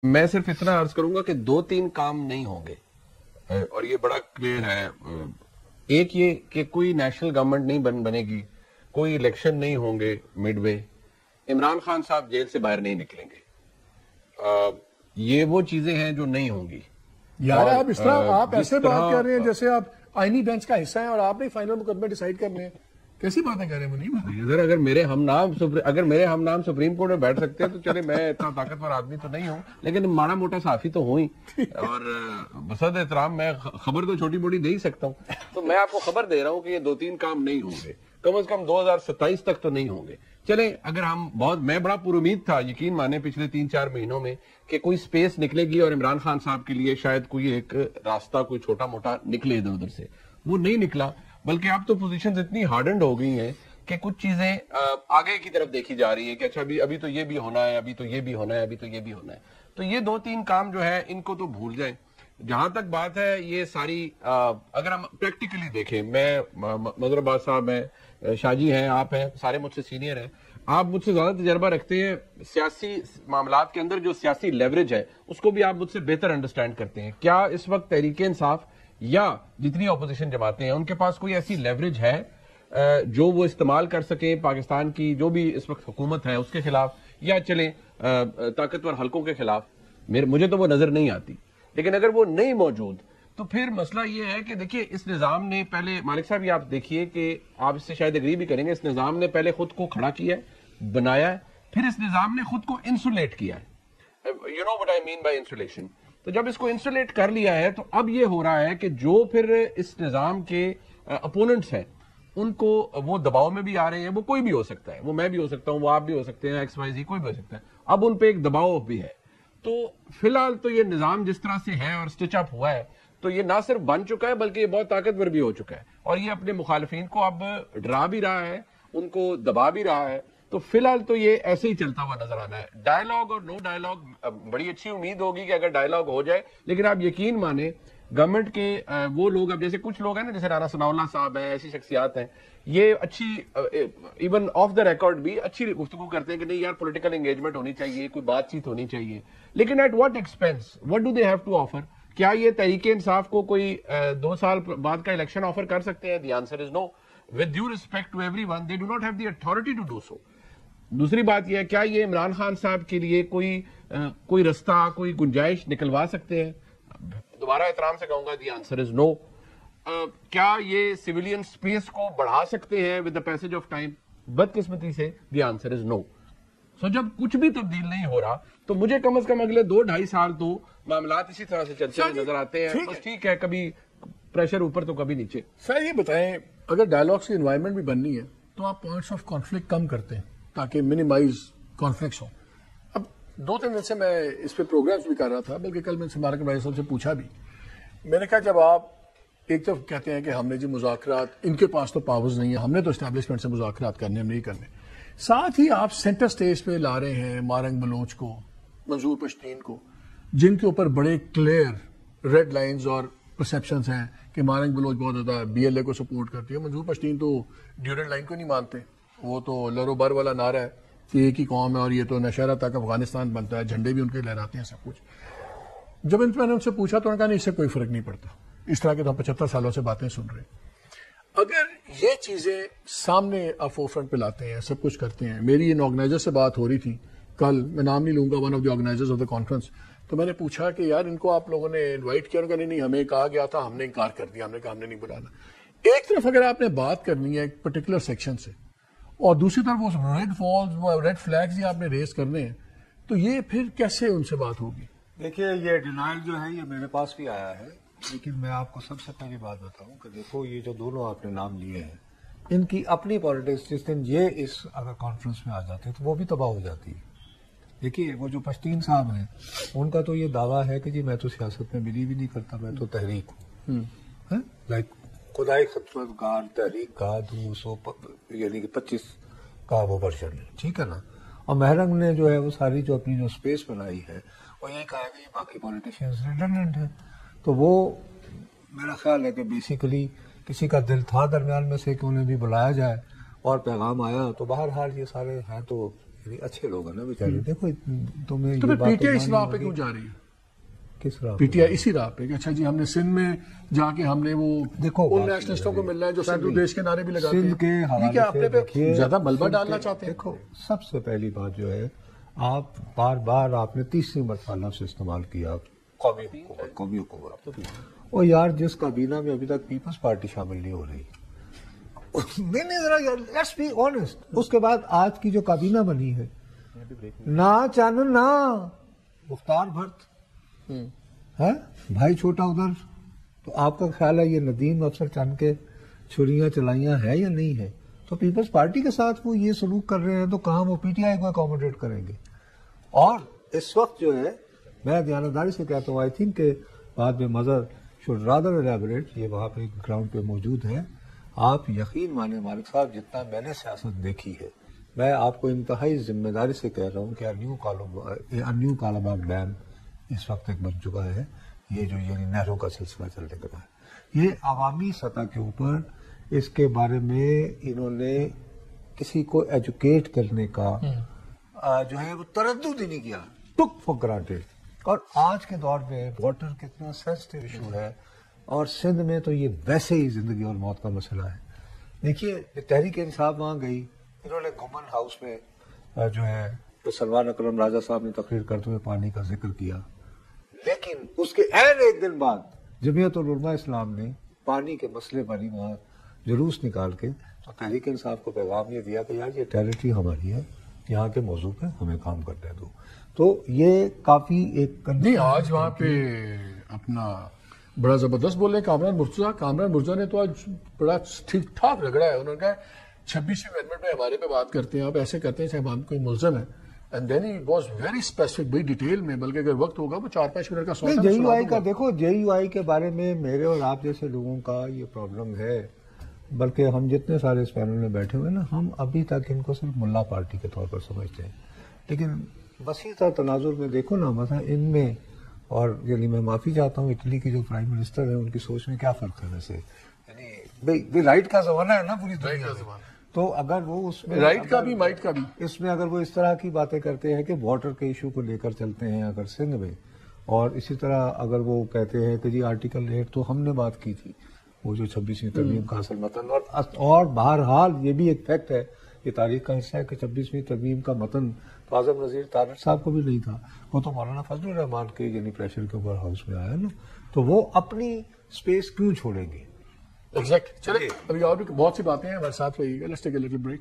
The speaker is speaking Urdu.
میں صرف اتنا عرض کروں گا کہ 2-3 کام نہیں ہوں گے اور یہ بڑا کلیئر ہے. ایک یہ کہ کوئی نیشنل گورنمنٹ نہیں بنے گی, کوئی الیکشن نہیں ہوں گے مڈ وے, عمران خان صاحب جیل سے باہر نہیں نکلیں گے. یہ وہ چیزیں ہیں جو نہیں ہوں گی. یار آپ اس طرح آپ ایسے بات کر رہے ہیں جیسے آپ آئینی بینچ کا حصہ ہیں اور آپ نے فائنل مقدمے ڈیسائیڈ کرنے ہیں. کیسی باتیں کر رہے ہیں منیب؟ اگر میرے ہم نام سپریم کورٹ میں بیٹھ سکتے ہیں تو چلے, میں اتنا طاقتور آدمی تو نہیں ہوں لیکن ماڑا موٹا صحافی تو ہوں ہی, اور بصد احترام میں خبر تو چھوٹی موٹی دے ہی سکتا ہوں. تو میں آپ کو خبر دے رہا ہوں کہ یہ 2-3 کام نہیں ہوں گے, کم از کم 2027 تک تو نہیں ہوں گے. چلیں اگر ہم میں بڑا پر امید تھا, یقین مانے پچھلے 3-4 مہینوں میں, کہ کوئی سپیس نکلے گی اور عمران خان صاحب کے لیے شاید کوئی ایک راستہ کوئی چھوٹا موٹا نکلے ادھر ادھر سے. وہ نہیں نکلا, بلکہ اب تو پوزیشنز اتنی ہارڈنڈ ہو گئی ہیں کہ کچھ چیزیں آگے کی طرف دیکھی جا رہی ہیں کہ اچھا ابھی تو یہ بھی ہونا ہے, ابھی تو یہ بھی ہونا ہے, ابھی تو یہ بھی ہونا ہے. تو یہ 2-3 کام جو ہے ان کو تو بھول جائیں. جہاں تک بات ہے یہ ساری, اگر ہم پریکٹیکلی دیکھیں, میں مظہر عباس صاحب ہیں, شاہ جی ہیں, آپ ہیں, سارے مجھ سے سینئر ہیں, آپ مجھ سے زیادہ تجربہ رکھتے ہیں سیاسی معاملات کے اندر. جو سیاسی لیوریج ہے اس کو بھی آپ مجھ سے بہتر انڈرسٹینڈ کرتے ہیں. کیا اس وقت تحریک انصاف یا جتنی اپوزیشن جماعتیں ہیں ان کے پاس کوئی ایسی لیوریج ہے جو وہ استعمال کر سکیں پاکستان کی جو بھی اس وقت حکومت ہے اس کے خلاف, یا چلیں طاقتور حلقوں کے خلاف؟ مجھے تو وہ نظر نہیں آتی. لیکن اگر وہ نہیں موجود تو پھر مسئلہ یہ ہے کہ دیکھیے اس نظام نے پہلے, مالک صاحب یہ آپ دیکھیے کہ آپ اس سے شاید اگری بھی کریں گے, اس نظام نے پہلے خود کو کھڑا کیا ہے, بنایا ہے, پھر اس نظام نے خود کو انسولیٹ کیا ہے. You know what I mean by insulation. تو جب اس کو انسولیٹ کر لیا ہے تو اب یہ ہو رہا ہے کہ جو پھر اس نظام کے اپوننٹس ہیں ان کو وہ دباؤ میں بھی آ رہے ہیں. وہ کوئی بھی ہو سکتا ہے, وہ میں بھی ہو سکتا ہوں, وہ آپ بھی ہو سکتے ہیں, XYZ کوئی بھی ہو سکتا ہے. اب ان پہ ایک دباؤ بھی ہے. تو فی الحال تو یہ نظام جس طرح سے ہے اور سٹچ اپ ہوا ہے تو یہ نہ صرف بن چکا ہے بلکہ یہ بہت طاقتور بھی ہو چکا ہے, اور یہ اپنے مخالفین کو اب ڈرا بھی رہا ہے, ان کو دبا بھی رہا ہے. تو فی الحال تو یہ ایسے ہی چلتا ہوا نظر آنا ہے. ڈائیلاگ اور نو ڈائیلاگ, بڑی اچھی امید ہوگی کہ اگر ڈائیلاگ ہو جائے, لیکن آپ یقین مانیں گورنمنٹ کے وہ لوگ, اب جیسے کچھ لوگ ہیں نا, جیسے رانا ثناء اللہ صاحب ہیں, ایسی شخصیات ہیں, یہ اچھی ایون آف دا ریکارڈ بھی اچھی گفتگو کرتے ہیں کہ نہیں یار پولیٹیکل انگیجمنٹ ہونی چاہیے, کوئی بات چیت ہونی چاہیے. لیکن at what expense, what do they have to offer? کیا یہ تحریک انصاف کو کوئی 2 سال بعد کا الیکشن آفر کر سکتے ہیں؟ The answer is no. With due respect to everyone, they do not have the authority to do so. دوسری بات یہ ہے, کیا یہ عمران خان صاحب کے لیے کوئی رستہ, کوئی گنجائش نکلوا سکتے ہیں؟ دوبارہ احترام سے کہوں گا, دی آنسر از نو. کیا یہ سویلین سپیس کو بڑھا سکتے ہیں with the passage of time? بدقسمتی سے دی آنسر از نو. سو جب کچھ بھی تبدیل نہیں ہو رہا تو مجھے کم از کم اگلے 2-2.5 سال تو معاملات اسی طرح سے چلتے ہوئے نظر آتے ہیں. بس ٹھیک ہے, کبھی پریشر اوپر تو کبھی نیچے. سر یہ بتائیں, اگر ڈائیلاگس کی انوائرمنٹ بھی بننی ہے تو آپ پوائنٹس آف کانفلکٹ کم کرتے ہیں تاکہ منیمائز کانفلکٹس ہوں. اب 2-3 دن سے میں اس پہ پروگرامس بھی کر رہا تھا, بلکہ کل میں نے سمارک بھائی صاحب سے پوچھا بھی. میں نے کہا جب آپ ایک طرف کہتے ہیں کہ ہم نے جی مذاکرات, ان کے پاس تو پاورز نہیں ہیں, ہم نے تو اسٹیبلشمنٹ سے مذاکرات کرنے, ہم نہیں کرنے, ساتھ ہی آپ سینٹر سٹیج پہ لا رہے ہیں مارنگ بلوچ کو, منظور پشتین کو, جن کے اوپر بڑے کلیئر ریڈ لائنز اور پرسیپشنز ہیں کہ مارنگ بلوچ بہت زیادہ BLA کو سپورٹ کرتی ہے, منظور پشتین تو ڈیورنڈ لائن کو نہیں مانتے, وہ تو لرو بر والا نعرہ ہے کہ ایک ہی قوم ہے اور یہ تو نشہرہ تک افغانستان بنتا ہے, جھنڈے بھی ان کے لہراتے ہیں, سب کچھ. جب میں نے ان سے پوچھا تو انہوں نے کہا نہیں, اس سے کوئی فرق نہیں پڑتا, اس طرح کے تو ہم 75 سالوں سے باتیں سن رہے ہیں. اگر یہ چیزیں سامنے آپ فور فرنٹ پہ لاتے ہیں, سب کچھ کرتے ہیں. میری ان آرگنائزر سے بات ہو رہی تھی کل, میں نام نہیں لوں گا, one of the organisers of the conference. تو میں نے پوچھا کہ یار ان کو آپ لوگوں نے انوائٹ کیا؟ انہوں نے کہا نہیں, ہمیں کہا گیا تھا, ہم نے انکار کر دیا, ہم نے کہا ہم نے نہیں بلانا. ایک طرف اگر آپ نے بات کرنی ہے ایک پرٹیکولر سیکشن سے, اور دوسری طرف وہ ریڈ فالز, ریڈ فلیگز ہی آپ نے ریز کرنے ہیں, تو یہ پھر کیسے ان سے بات ہوگی؟ دیکھیے یہ ڈینائل جو ہے یہ میرے پاس بھی آیا ہے, لیکن میں آپ کو سب سے پہلی بات بتاؤں کہ دیکھو یہ جو دونوں آپ نے نام لیے ہیں, ان کی اپنی پالیٹکس, جس دن یہ اس اگر کانفرنس میں آ جاتے ہیں تو وہ بھی تباہ ہو جاتی ہے. دیکھیے وہ جو پشتین صاحب ہیں, ان کا تو یہ دعویٰ ہے کہ جی میں تو سیاست میں بلیو ہی نہیں کرتا, میں تو تحریک ہوں, لائک خدائی خدمتگار تحریک کا 200 یعنی کہ 25 کا وہ ورژن ہے, ٹھیک ہے نا. اور مہرنگ نے جو ہے وہ ساری جو اپنی جو اسپیس بنائی ہے وہ یہ کہا کہ باقی پولیٹیشینز ریڈنڈنٹ ہیں. تو وہ میرا خیال ہے کہ بیسیکلی کسی کا دل تھا درمیان میں سے کہ انہیں بھی بلایا جائے اور پیغام آیا, تو بہرحال یہ سارے ہیں تو یعنی اچھے لوگ ہیں نا بیچارے. دیکھو تمہیں تو پھر پی ٹی آئی اس راہ پہ کیوں جا رہی ہے؟ کس راہ پی ٹی آئی اسی راہ پہ کہ اچھا جی ہم نے سندھ میں جا کے ہم نے وہ دیکھو ان نیشنلسٹوں کو ملنا ہے جو سندھ دیش کے نعرے بھی لگاتے سندھ کے ہیں. حوالے کیا سے اپنے پہ دیکھیے زیادہ ملبہ ڈالنا چاہتے ہیں؟ دیکھو سب سے پہلی بات جو ہے آپ بار بار آپ نے تیسری مرتبہ لفظ استعمال کیا قومی حکومت. اور یار جس کابینہ میں ابھی تک پیپلز پارٹی شامل نہیں ہو رہی, میں نے ذرا لیٹس بی آنےسٹ, اس کے بعد آج کی جو کابینہ بنی ہے نہ چانن نہ مختار بھٹ ہے بھائی چھوٹا ادھر, تو آپ کا خیال ہے یہ ندیم افسر چند کے چھریاں چلائیاں ہے یا نہیں ہے؟ تو پیپلز پارٹی کے ساتھ وہ یہ سلوک کر رہے ہیں تو کہاں وہ پی ٹی آئی کو اکوموڈیٹ کریں گے؟ اور اس وقت جو ہے میں دیانتداری سے کہتا ہوں, آئی تھنک کہ بعد میں مظہر شوڈ رادر الیبوریٹ, یہ وہاں پہ گراؤنڈ پہ موجود ہے. آپ یقین مانیں مالک صاحب جتنا میں نے سیاست دیکھی ہے, میں آپ کو انتہائی ذمہ داری سے کہہ رہا ہوں کہ نیو کالا باغ ڈیم اس وقت ایک بن چکا ہے. یہ جو یعنی نہروں کا سلسلہ چلنے کے بعد یہ عوامی سطح کے اوپر اس کے بارے میں انہوں نے کسی کو ایجوکیٹ کرنے کا جو ہے وہ تردد ہی نہیں کیا, ٹک فار گرانٹیڈ. اور آج کے دور میں واٹر کتنا سینسٹیو ایشو ہے, اور سندھ میں تو یہ ویسے ہی زندگی اور موت کا مسئلہ ہے. دیکھیے تحریک انصاف وہاں گئی, انہوں نے گورنمنٹ ہاؤس میں جو ہے تو سلمان اکرم راجہ صاحب نے تقریر کرتے ہوئے پانی کا ذکر کیا, لیکن اس کے عین ایک دن بعد جمعیت العلماء اسلام نے پانی کے مسئلے پر ہی وہاں جلوس نکال کے تو تحریک انصاف کو پیغام یہ دیا کہ یار یہ ٹیریٹری ہماری ہے, یہاں کے موضوع پہ ہمیں کام کرنے دو. تو یہ کافی ایک نہیں, آج وہاں پہ اپنا بڑا زبردست بول رہے ہیں کامران مرزا نے تو آج بڑا ٹھیک ٹھاک رگڑا ہے. انہوں نے کہا 26ویں امینڈمنٹ میں ہمارے پہ بات کرتے ہیں, آپ ایسے کرتے ہیں جب ہم کوئی ملزم ہے. And then he was very specific, بڑی ڈیٹیل میں, بلکہ اگر وقت ہوگا وہ 4-5 منٹ کا سوال. جے یو آئی کا دیکھو, جے یو آئی کے بارے میں میرے اور آپ جیسے لوگوں کا یہ پرابلم ہے, بلکہ ہم جتنے سارے اس پینل میں بیٹھے ہوئے نا, ہم ابھی تک ان کو صرف ملا پارٹی کے طور پر سمجھتے ہیں. لیکن وسیع تر تناظر میں دیکھو نا, مثلا ان میں, اور یعنی میں معافی چاہتا ہوں اٹلی کے جو پرائم منسٹر ہیں ان کی سوچ میں کیا فرق ہے ویسے, یعنی رائٹ کا زمانہ ہے نا پوری دنیا میں, تو اگر وہ اس میں رائٹ کا بھی مائٹ کا بھی اس میں اگر وہ اس طرح کی باتیں کرتے ہیں کہ واٹر کے ایشو کو لے کر چلتے ہیں اگر سندھ میں, اور اسی طرح اگر وہ کہتے ہیں کہ جی آرٹیکل 8 تو ہم نے بات کی تھی, وہ جو 26ویں ترمیم کا اصل متن, اور بہرحال یہ بھی ایک فیکٹ ہے, یہ تاریخ کا حصہ ہے کہ 26ویں ترمیم کا متن تو اعظم نذیر تارڑ صاحب کو بھی نہیں تھا, وہ تو مولانا فضل الرحمان کے یعنی پریشر کے اوپر ہاؤس میں آیا نا, تو وہ اپنی اسپیس کیوں چھوڑیں گے؟ ایگزیکٹ. چلے ابھی اور بھی بہت سی باتیں ہیں, ہمارے ساتھ رہیے گا. Let's take a little break.